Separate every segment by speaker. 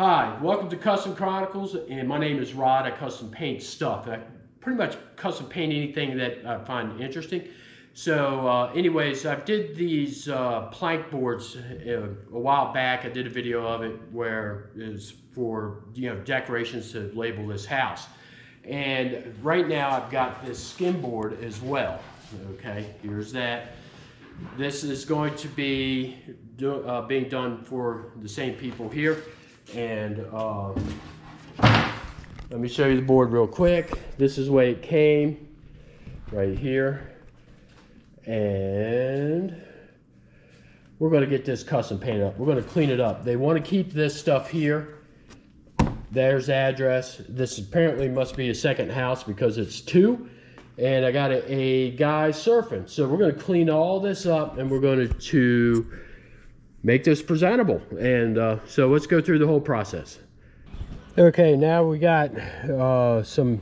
Speaker 1: Hi, welcome to Custom Chronicles, and my name is Rod. I custom paint stuff. I pretty much custom paint anything that I find interesting. So anyways, I did these plank boards a while back. I did a video of it where it's for decorations to label this house. And right now I've got this Skimboard as well. Okay, here's that. This is going to be being done for the same people here. And let me show you the board real quick. This is the way it came, right here. And we're going to get this custom painted up. We're going to clean it up. They want to keep this stuff here. There's the address. This apparently must be a second house because it's 2. And I got a guy surfing. So we're going to clean all this up and we're going to make this presentable. And so let's go through the whole process. Okay, now we got some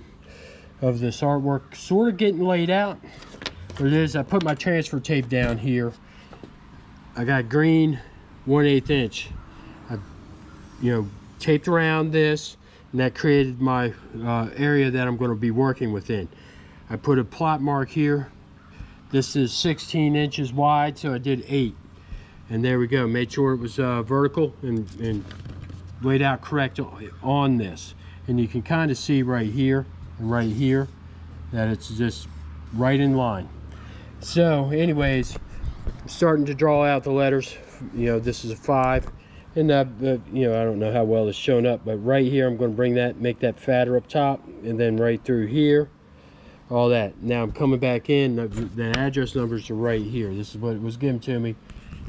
Speaker 1: of this artwork sort of getting laid out. What it is, I put my transfer tape down here. I got green 1/8 inch. I taped around this, and that created my area that I'm going to be working within. I put a plot mark here. This is 16 inches wide, so I did 8. And there we go, made sure it was vertical and laid out correct on this. And you can kind of see right here and right here that it's just right in line. So anyways, I'm starting to draw out the letters. This is a 5. And I don't know how well it's shown up, but right here I'm going to bring that, make that fatter up top, and then right through here, all that. Now I'm coming back in, the address numbers are right here. This is what it was given to me.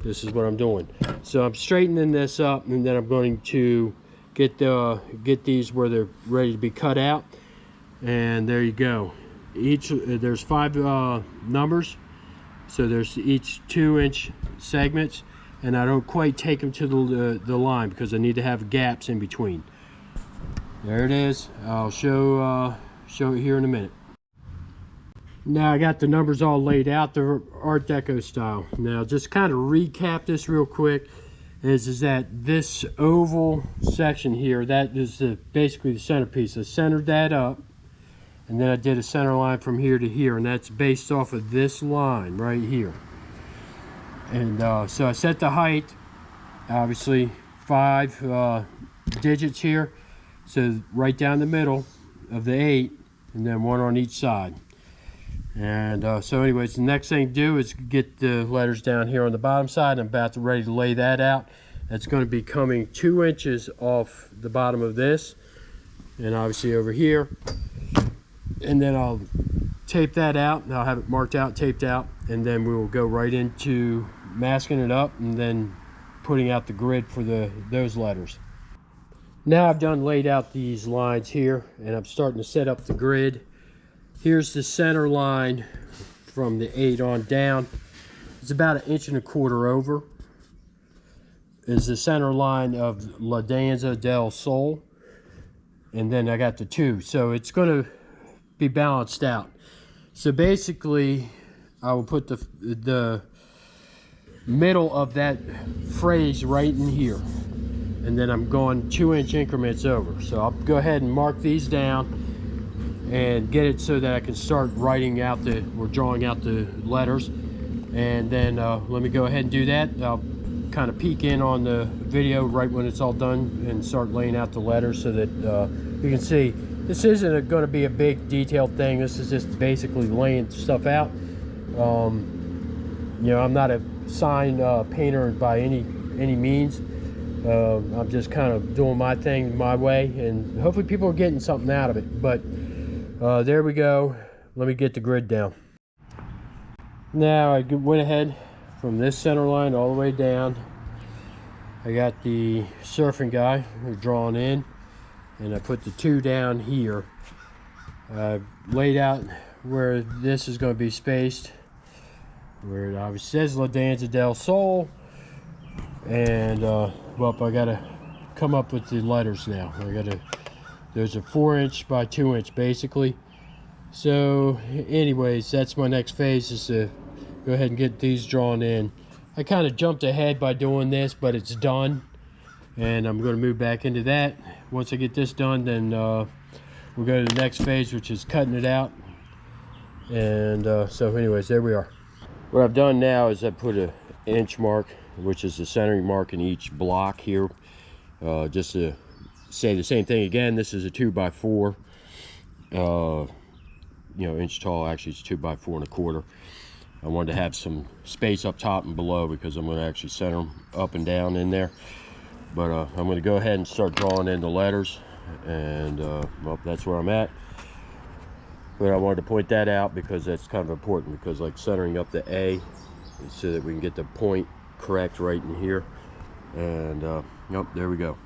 Speaker 1: This is what I'm doing. So I'm straightening this up, and then I'm going to get these where they're ready to be cut out. And there you go. There's 5 numbers, so there's each 2-inch segments, and I don't quite take them to the line because I need to have gaps in between. There it is. I'll show it here in a minute. Now I got the numbers all laid out, the Art Deco style. Now just kind of recap this real quick, is that this oval section here, that is basically the centerpiece. I centered that up, and then I did a center line from here to here, and that's based off of this line right here. And so I set the height, obviously 5 digits here, so right down the middle of the 8, and then 1 on each side. And so anyways, the next thing to do is get the letters down here on the bottom side. I'm about to ready to lay that out. That's going to be coming 2 inches off the bottom of this, and obviously over here. And then I'll tape that out, and I'll have it marked out, taped out, and then we will go right into masking it up and then putting out the grid for those letters. Now I've laid out these lines here, and I'm starting to set up the grid. Here's the center line from the 8 on down. It's about 1.25 inches over. Is the center line of La Danza del Sol. And then I got the 2. So it's going to be balanced out. So basically, I will put the middle of that phrase right in here. And then I'm going 2-inch increments over. So I'll go ahead and mark these down and get it so that I can start writing out or drawing out the letters. And then let me go ahead and do that. I'll kind of peek in on the video right when it's all done and start laying out the letters so that you can see this isn't going to be a big detailed thing. This is just basically laying stuff out. I'm not a sign painter by any means. I'm just kind of doing my thing my way, and hopefully people are getting something out of it. But there we go. Let me get the grid down. Now I went ahead from this center line all the way down. I got the surfing guy drawn in, and I put the 2 down here. I laid out where this is going to be spaced, where it obviously says La Danza del Sol. And well, I got to come up with the letters now. There's a 4-inch by 2-inch basically. So anyways, that's my next phase, is to go ahead and get these drawn in. I kind of jumped ahead by doing this, but it's done. and I'm going to move back into that. Once I get this done, then we'll go to the next phase, which is cutting it out. And so anyways, there we are. What I've done now is I put an inch mark, which is the centering mark in each block here, just to say the same thing again. This is a 2x4, you know, inch tall. Actually it's 2x4 1/4. I wanted to have some space up top and below because I'm going to actually center them up and down in there. But I'm going to go ahead and start drawing in the letters, and well, that's where I'm at. But I wanted to point that out because that's kind of important, because like centering up the A so that we can get the point correct right in here. And yep, there we go.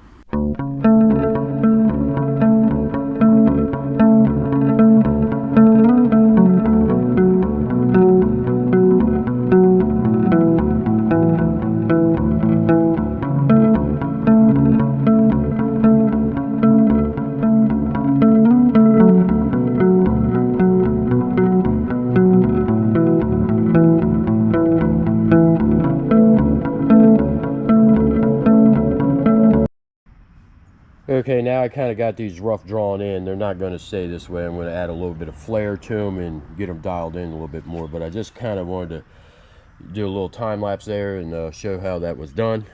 Speaker 1: Okay, now I kind of got these rough drawn in. They're not going to stay this way. I'm going to add a little bit of flair to them and get them dialed in a little bit more. But I just kind of wanted to do a little time lapse there and show how that was done.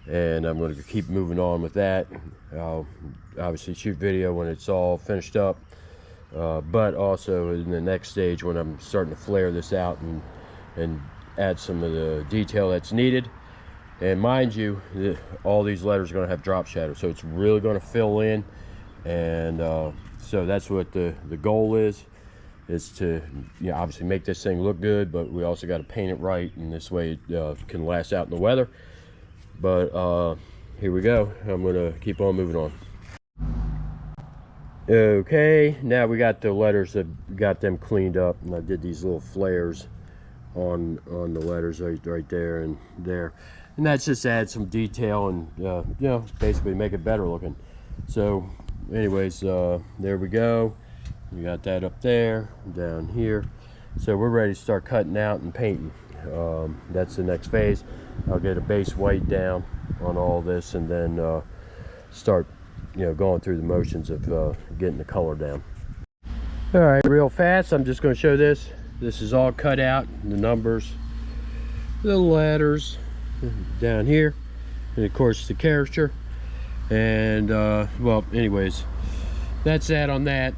Speaker 1: And I'm going to keep moving on with that. I'll obviously shoot video when it's all finished up. But also in the next stage, when I'm starting to flare this out and add some of the detail that's needed. And mind you, all these letters are going to have drop shadow, so it's really going to fill in. And so that's what the goal is to, you know, obviously make this thing look good, but we also got to paint it right, and this way it can last out in the weather. But here we go. I'm going to keep on moving on. Okay, now we got the letters, that got them cleaned up, and I did these little flares on the letters right there and there. And that's just add some detail and you know, basically make it better looking. So anyways, there we go. We got that up there, down here. So we're ready to start cutting out and painting. That's the next phase. I'll get a base white down on all this, and then start, you know, going through the motions of getting the color down. All right, real fast, I'm just going to show this. This is all cut out, the numbers, the letters down here, and of course the character. And well, anyways, that's that on that.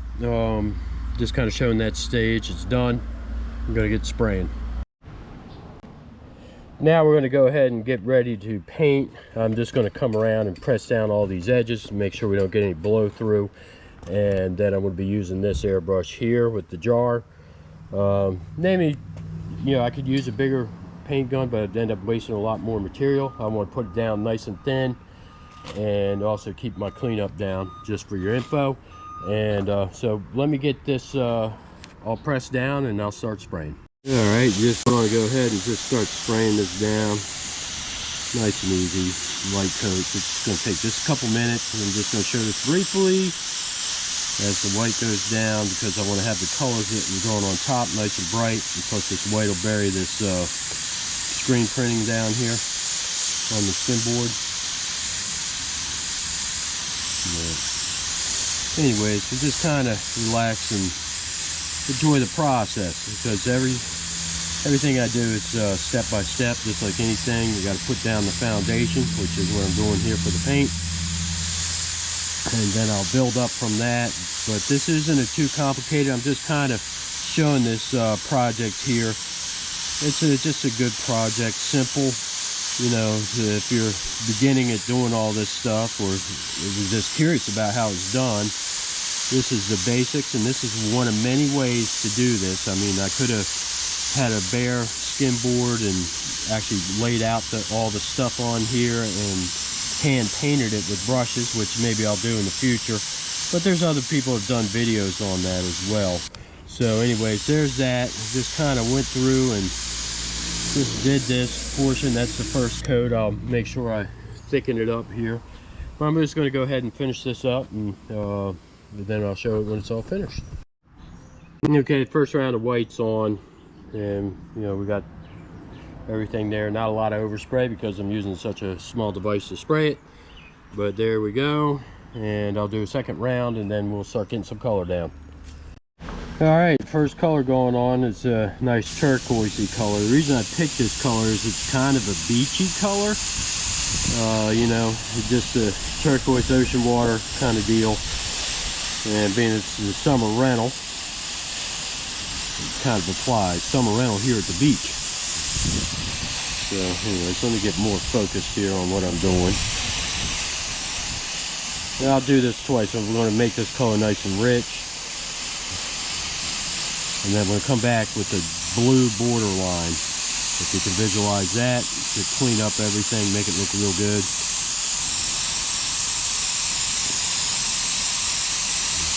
Speaker 1: Just kind of showing that stage. It's done. I'm going to get spraying. Now we're going to go ahead and get ready to paint. I'm just going to come around and press down all these edges to make sure we don't get any blow through. And then I'm going to be using this airbrush here with the jar. Maybe, you know, I could use a bigger paint gun, but I'd end up wasting a lot more material. I want to put it down nice and thin, and also keep my cleanup down, just for your info. And so let me get this all pressed down, and I'll start spraying. All right, just want to go ahead and just start spraying this down, nice and easy, light coats. It's going to take just a couple minutes. I'm just going to show this briefly as the white goes down, because I want to have the colors going on top nice and bright, and plus this white will bury this screen printing down here on the Skimboard. Yeah. Anyways, so just kind of relax and enjoy the process, because everything I do is step by step, just like anything. You got to put down the foundation, which is what I'm doing here for the paint, and then I'll build up from that. But this isn't too complicated. I'm just kind of showing this project here. It's just a good project, simple. You know, if you're beginning at doing all this stuff, or you're just curious about how it's done, this is the basics, and this is one of many ways to do this. I mean, I could have had a bare Skimboard and actually laid out all the stuff on here and hand painted it with brushes, which maybe I'll do in the future. But there's other people who have done videos on that as well. So anyways, there's that. Just kind of went through and just did this portion. That's the first coat. I'll make sure I thicken it up here. But I'm just going to go ahead and finish this up, and then I'll show it when it's all finished. Okay, first round of white's on, and you know, we got everything there. Not a lot of overspray because I'm using such a small device to spray it. But there we go, and I'll do a second round and then we'll start getting some color down. All right, first color going on is a nice turquoisey color. The reason I picked this color is it's kind of a beachy color. You know, just a turquoise ocean water kind of deal. And being it's the summer rental, it kind of applies. Summer rental here at the beach. So anyways, let me get more focused here on what I'm doing. And I'll do this twice. I'm going to make this color nice and rich. And then I'm going to come back with the blue border line. If you can visualize that, to clean up everything, make it look real good.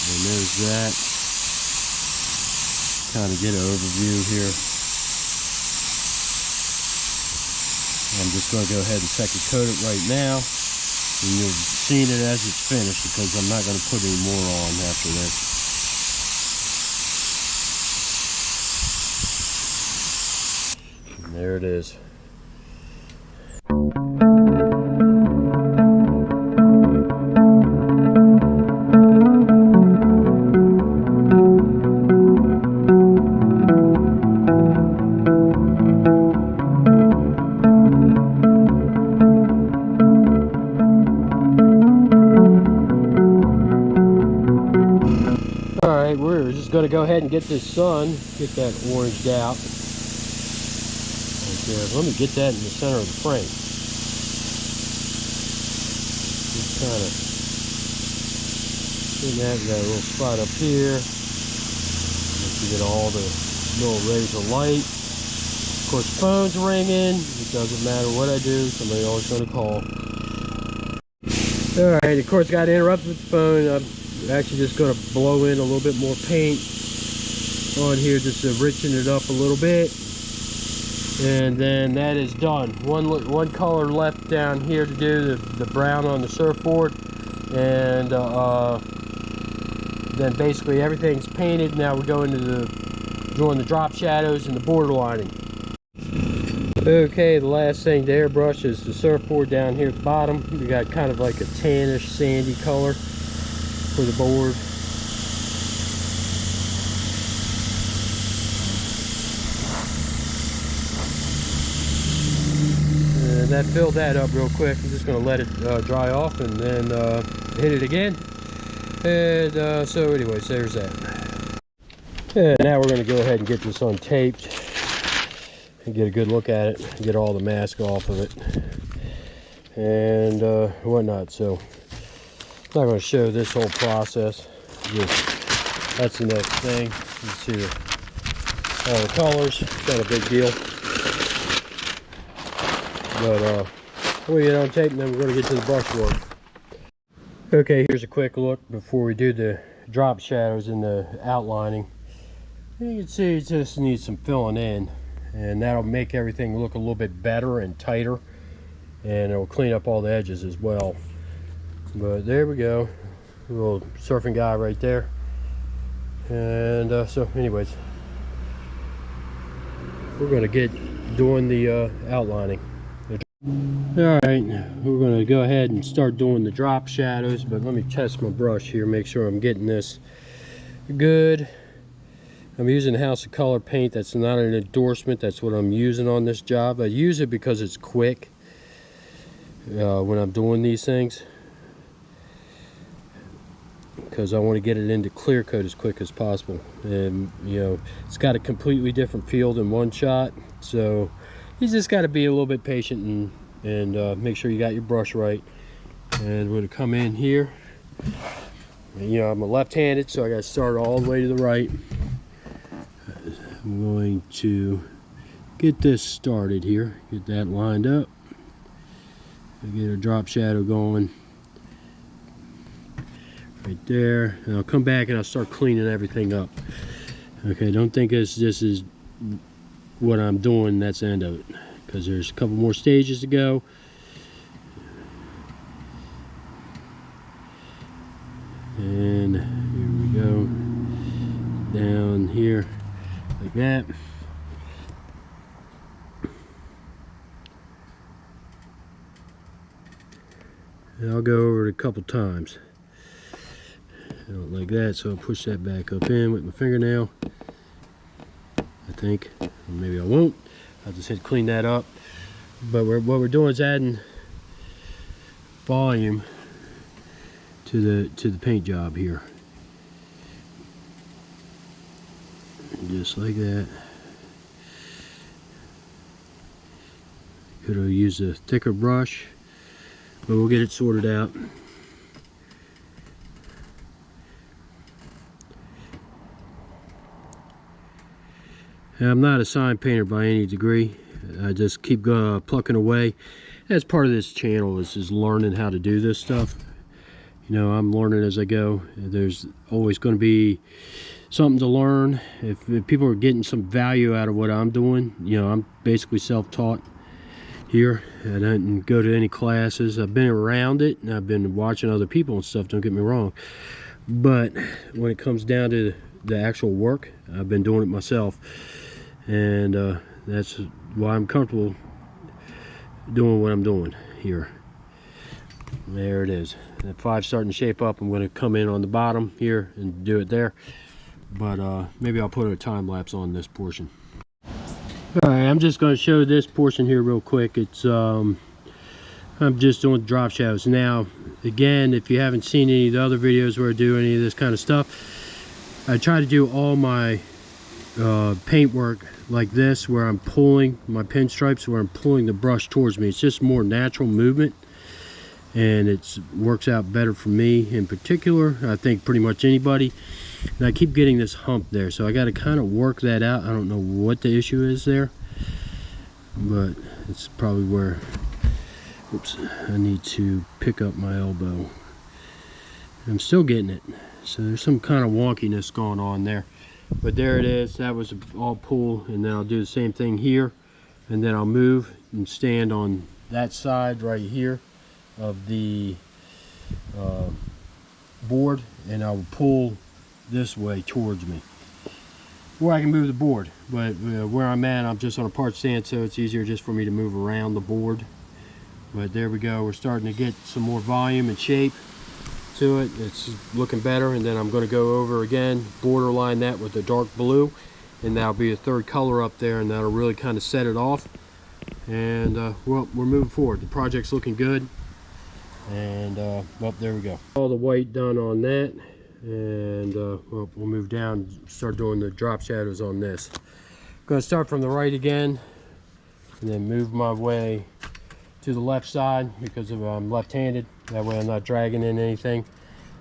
Speaker 1: And there's that. Kind of get an overview here. I'm just going to go ahead and second coat it right now. And you'll see it as it's finished because I'm not going to put any more on after this. There it is. All right, we're just going to go ahead and get this sun, get that oranged out. Let me get that in the center of the frame. Just kind of see that. We got a little spot up here. Once you get all the little rays of light. Of course, the phone's ringing. It doesn't matter what I do. Somebody always going to call. All right, of course, got interrupted with the phone. I'm actually just going to blow in a little bit more paint on here just to richen it up a little bit. And then that is done. One color left down here to do, the brown on the surfboard, and then basically everything's painted. Now we go into doing the drop shadows and the border lining. Okay, the last thing to airbrush is the surfboard down here at the bottom. We got kind of like a tannish sandy color for the board. And that filled that up real quick. I'm just going to let it dry off and then hit it again. And so anyways, there's that. And now we're going to go ahead and get this untaped and get a good look at it, get all the mask off of it and whatnot. So I'm not going to show this whole process. Just, that's the next thing. You see all the colors. Not a big deal. But we'll get on tape and then we're going to get to the brush work. Okay, here's a quick look before we do the drop shadows and the outlining. You can see it just needs some filling in, and that'll make everything look a little bit better and tighter, and it'll clean up all the edges as well. But there we go, a little surfing guy right there. And so anyways, we're going to get doing the outlining. All right, we're going to go ahead and start doing the drop shadows, but let me test my brush here, make sure I'm getting this good. I'm using House of Color paint. That's not an endorsement. That's what I'm using on this job. I use it because it's quick when I'm doing these things, because I want to get it into clear coat as quick as possible. And you know, it's got a completely different feel than one shot, so you just got to be a little bit patient and make sure you got your brush right. And we're going to come in here. And, you know, I'm a left-handed, so I got to start all the way to the right. I'm going to get this started here, get that lined up, get a drop shadow going right there, and I'll come back and I'll start cleaning everything up. Okay, don't think this is what I'm doing, that's the end of it, because there's a couple more stages to go. And here we go, down here like that. And I'll go over it a couple times. I don't like that, so I'll push that back up in with my fingernail. I think, or maybe I won't. I'll just hit clean that up. But what we're doing is adding volume to the paint job here, just like that. Could have used a thicker brush, but we'll get it sorted out. And I'm not a sign painter by any degree. I just keep plucking away. That's part of this channel, is learning how to do this stuff. You know, I'm learning as I go. There's always going to be something to learn. If people are getting some value out of what I'm doing, you know, I'm basically self-taught here. I didn't go to any classes. I've been around it, and I've been watching other people and stuff, don't get me wrong. But when it comes down to the actual work, I've been doing it myself. And that's why I'm comfortable doing what I'm doing here. There it is. That 5's starting to shape up. I'm going to come in on the bottom here and do it there. But maybe I'll put a time lapse on this portion. Alright, I'm just going to show this portion here real quick. It's I'm just doing drop shadows. Now, again, if you haven't seen any of the other videos where I do any of this kind of stuff, I try to do all my paint work like this, where I'm pulling my pinstripes, where I'm pulling the brush towards me. It's just more natural movement, and it works out better for me in particular. I think pretty much anybody. And I keep getting this hump there, so I got to kind of work that out. I don't know what the issue is there, but it's probably where, oops, I need to pick up my elbow. I'm still getting it, so there's some kind of wonkiness going on there. But there it is. That was all pull, and then I'll do the same thing here, and then I'll move and stand on that side right here of the board, and I'll pull this way towards me, or I can move the board. But where I'm at, I'm just on a part stand, so it's easier just for me to move around the board. But there we go. We're starting to get some more volume and shape to it. It's looking better. And then I'm going to go over again, borderline that with the dark blue, and that'll be a third color up there, and that'll really kind of set it off. And well, we're moving forward. The project's looking good, and well, there we go. All the white done on that, and well, we'll move down and start doing the drop shadows on this. I'm going to start from the right again, and then move my way to the left side, because I'm left-handed. That way I'm not dragging in anything.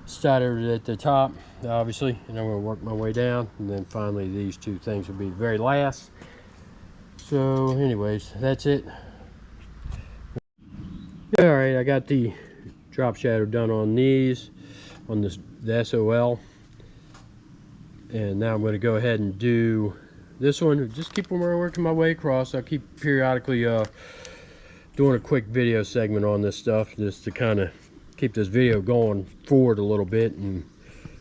Speaker 1: Started at the top, obviously, and I'm going to work my way down, and then finally these two things will be the very last. So anyways, that's it. All right, I got the drop shadow done on these, on this, the SOL, and now I'm going to go ahead and do this one. Just keep working my way across. I'll keep periodically doing a quick video segment on this stuff, just to kind of keep this video going forward a little bit. And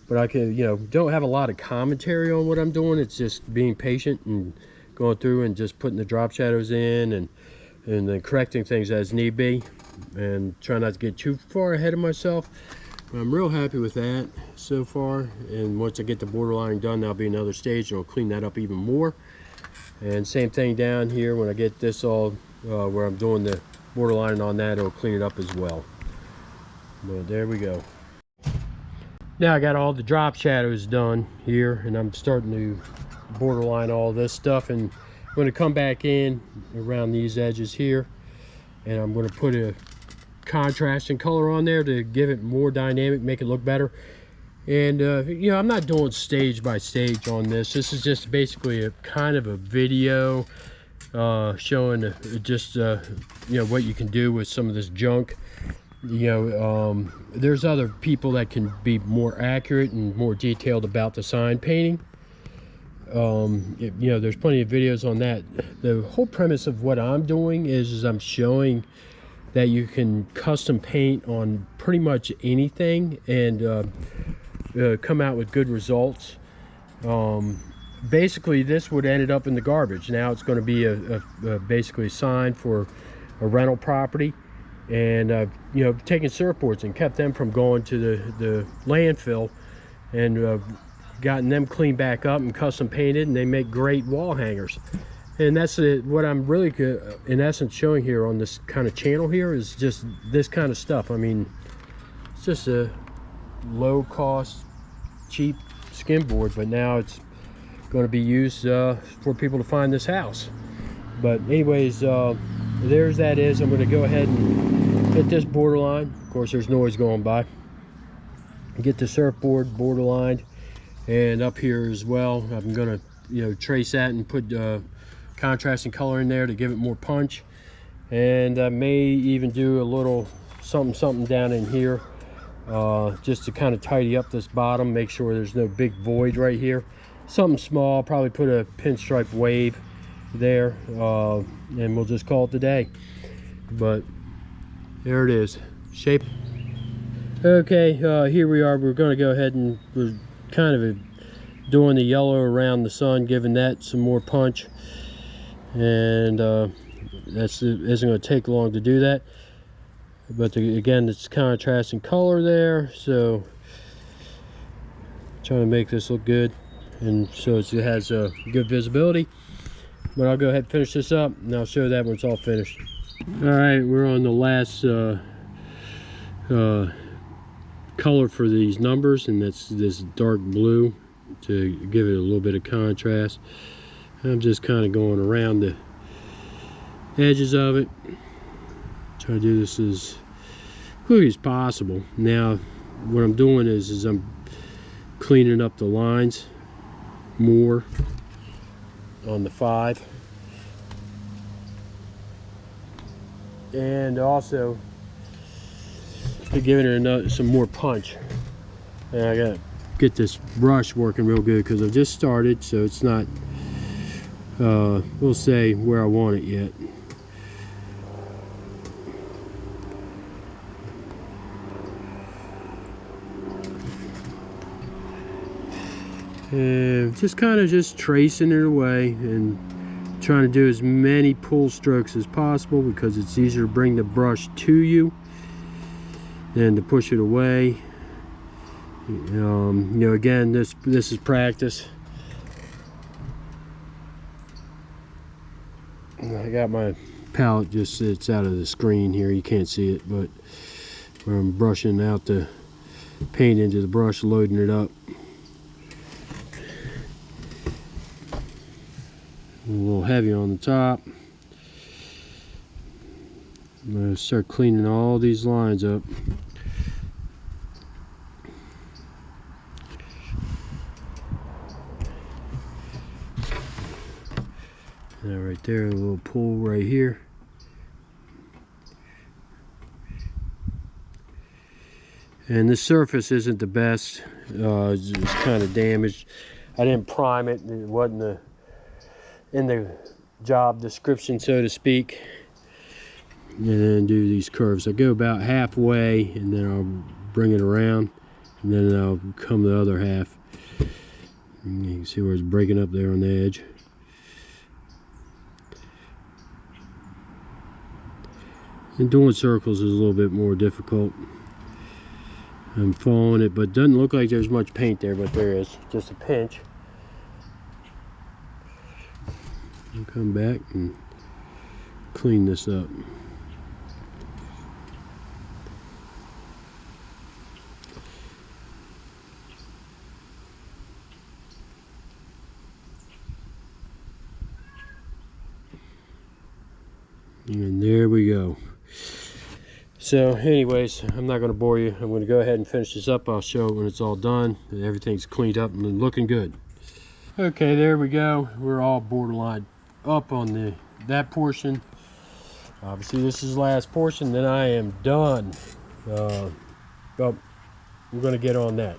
Speaker 1: but I can, you know, don't have a lot of commentary on what I'm doing. It's just being patient and going through and just putting the drop shadows in, and then correcting things as need be, and try not to get too far ahead of myself. But I'm real happy with that so far, and once I get the borderline done, that'll be another stage, and I'll clean that up even more. And same thing down here, when I get this all where I'm doing the borderline on that, it'll clean it up as well. But there we go. Now I got all the drop shadows done here, and I'm starting to borderline all this stuff, and I'm going to come back in around these edges here, and I'm going to put a contrast and color on there to give it more dynamic, make it look better. And you know, I'm not doing stage by stage on this. This is just basically a kind of a video showing just you know, what you can do with some of this junk. You know, there's other people that can be more accurate and more detailed about the sign painting. You know, there's plenty of videos on that. The whole premise of what I'm doing is I'm showing that you can custom paint on pretty much anything, and come out with good results. Basically, this would end up in the garbage. Now it's going to be a basically a sign for a rental property, and you know, taken surfboards and kept them from going to the landfill, and gotten them cleaned back up and custom painted, and they make great wall hangers. And that's what I'm really in essence showing here on this kind of channel here, is just this kind of stuff. I mean, it's just a low cost, cheap skimboard, but now it's going to be used for people to find this house. But anyways, there's that is. I'm going to go ahead and hit this borderline. Of course, there's noise going by. Get the surfboard borderlined, and up here as well, I'm going to, you know, trace that and put contrast and color in there to give it more punch. And I may even do a little something down in here, just to kind of tidy up this bottom, make sure there's no big void right here. Something small, probably put a pinstripe wave there, and we'll just call it the day. But there it is, shape. Okay, here we are. We're going to go ahead and we're kind of doing the yellow around the sun, giving that some more punch, and that isn't going to take long to do that. But again, it's contrast and color there, so trying to make this look good, and so it has good visibility. But I'll go ahead and finish this up, and I'll show that when it's all finished. All right, we're on the last color for these numbers, and that's this dark blue to give it a little bit of contrast. I'm just kind of going around the edges of it, try to do this as quick as possible. Now what I'm doing is I'm cleaning up the lines more on the 5, and also giving it some more punch. And I gotta get this brush working real good because I've just started, so it's not we'll say where I want it yet. And just kind of just tracing it away and trying to do as many pull strokes as possible, because it's easier to bring the brush to you than to push it away. You know, again, this is practice. I got my palette just sits out of the screen here, you can't see it, but where I'm brushing out the paint into the brush, loading it up. A little heavy on the top. I'm going to start cleaning all these lines up. Now right there, a little pull right here. And the surface isn't the best. It's kind of damaged. I didn't prime it. It wasn't in the job description, so to speak. And then do these curves. I go about halfway, and then I'll bring it around, and then I'll come the other half. And you can see where it's breaking up there on the edge. And doing circles is a little bit more difficult. I'm following it, but doesn't look like there's much paint there, but there is, just a pinch. I'll come back and clean this up. And there we go. So anyways, I'm not going to bore you. I'm going to go ahead and finish this up. I'll show it when it's all done and everything's cleaned up and looking good. Okay, there we go. We're all borderline up on that portion. Obviously this is the last portion, then I am done. But we're going to get on that.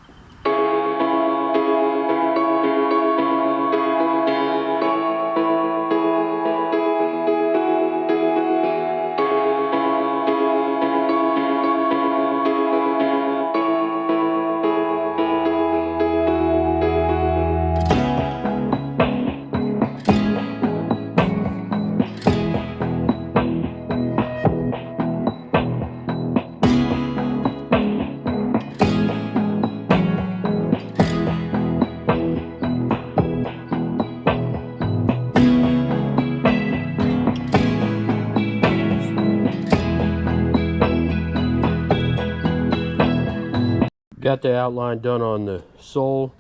Speaker 1: Got the outline done on the sole.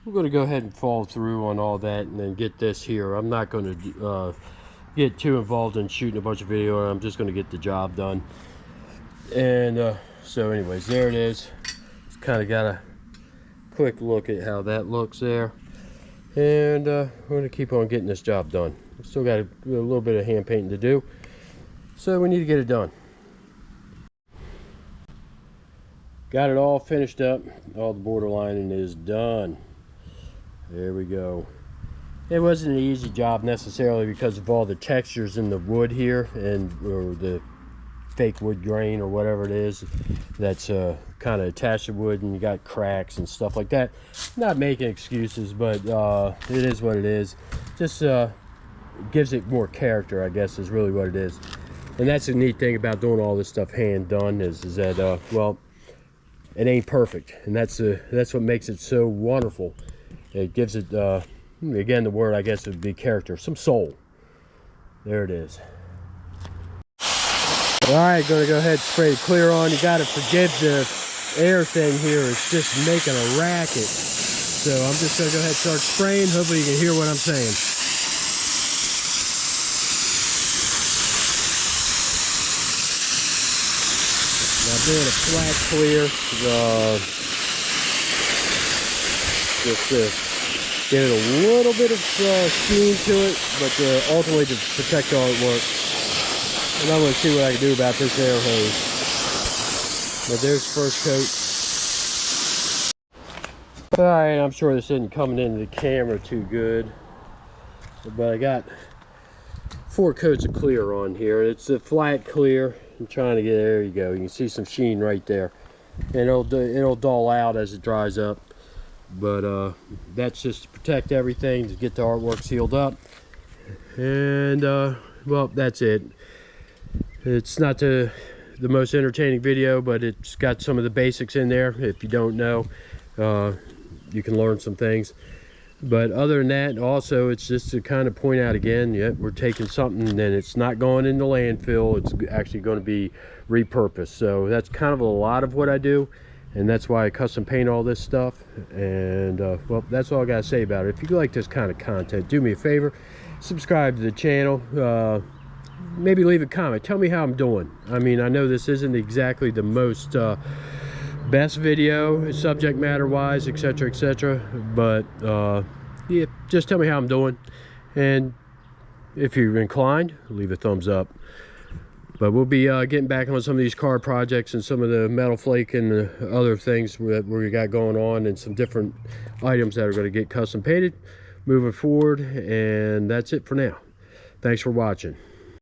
Speaker 1: We're going to go ahead and follow through on all that and then get this here. I'm not going to get too involved in shooting a bunch of video. I'm just going to get the job done. And so anyways, there it is. Just kind of got a quick look at how that looks there. And we're going to keep on getting this job done. Still got a little bit of hand painting to do. So we need to get it done. Got it all finished up. All the border lining is done. There we go. It wasn't an easy job necessarily because of all the textures in the wood here or the fake wood grain or whatever it is that's kind of attached to wood, and you got cracks and stuff like that. Not making excuses, but it is what it is. Just gives it more character, I guess, is really what it is. And that's the neat thing about doing all this stuff hand done is that well, it ain't perfect, and that's what makes it so wonderful. It gives it again, the word I guess would be character, some soul. There it is. All right, gonna go ahead and spray the clear on. You gotta forgive the air thing here. It's just making a racket. So I'm just gonna go ahead and start spraying. Hopefully you can hear what I'm saying. Now doing a flat clear, just to get a little bit of sheen to it, but ultimately to protect all it works. And I'm going to see what I can do about this air hose. But there's the first coat. Alright, I'm sure this isn't coming into the camera too good. But I got 4 coats of clear on here. It's a flat clear. I'm trying to get, there you go. You can see some sheen right there. And it'll dull out as it dries up. But that's just to protect everything, to get the artwork sealed up. And well, that's it. It's not the most entertaining video, but it's got some of the basics in there. If you don't know, you can learn some things. But other than that, also, it's just to kind of point out again, yeah, we're taking something and it's not going in the landfill. It's actually going to be repurposed. So that's kind of a lot of what I do. And that's why I custom paint all this stuff. And well, that's all I got to say about it. If you like this kind of content, do me a favor, subscribe to the channel. Maybe leave a comment. Tell me how I'm doing. I mean, I know this isn't exactly the most best video, subject matter wise, etc., but yeah, just tell me how I'm doing. And if you're inclined, leave a thumbs up. But we'll be getting back on some of these car projects and some of the metal flake and the other things that we got going on, and some different items that are going to get custom painted moving forward. And that's it for now. Thanks for watching.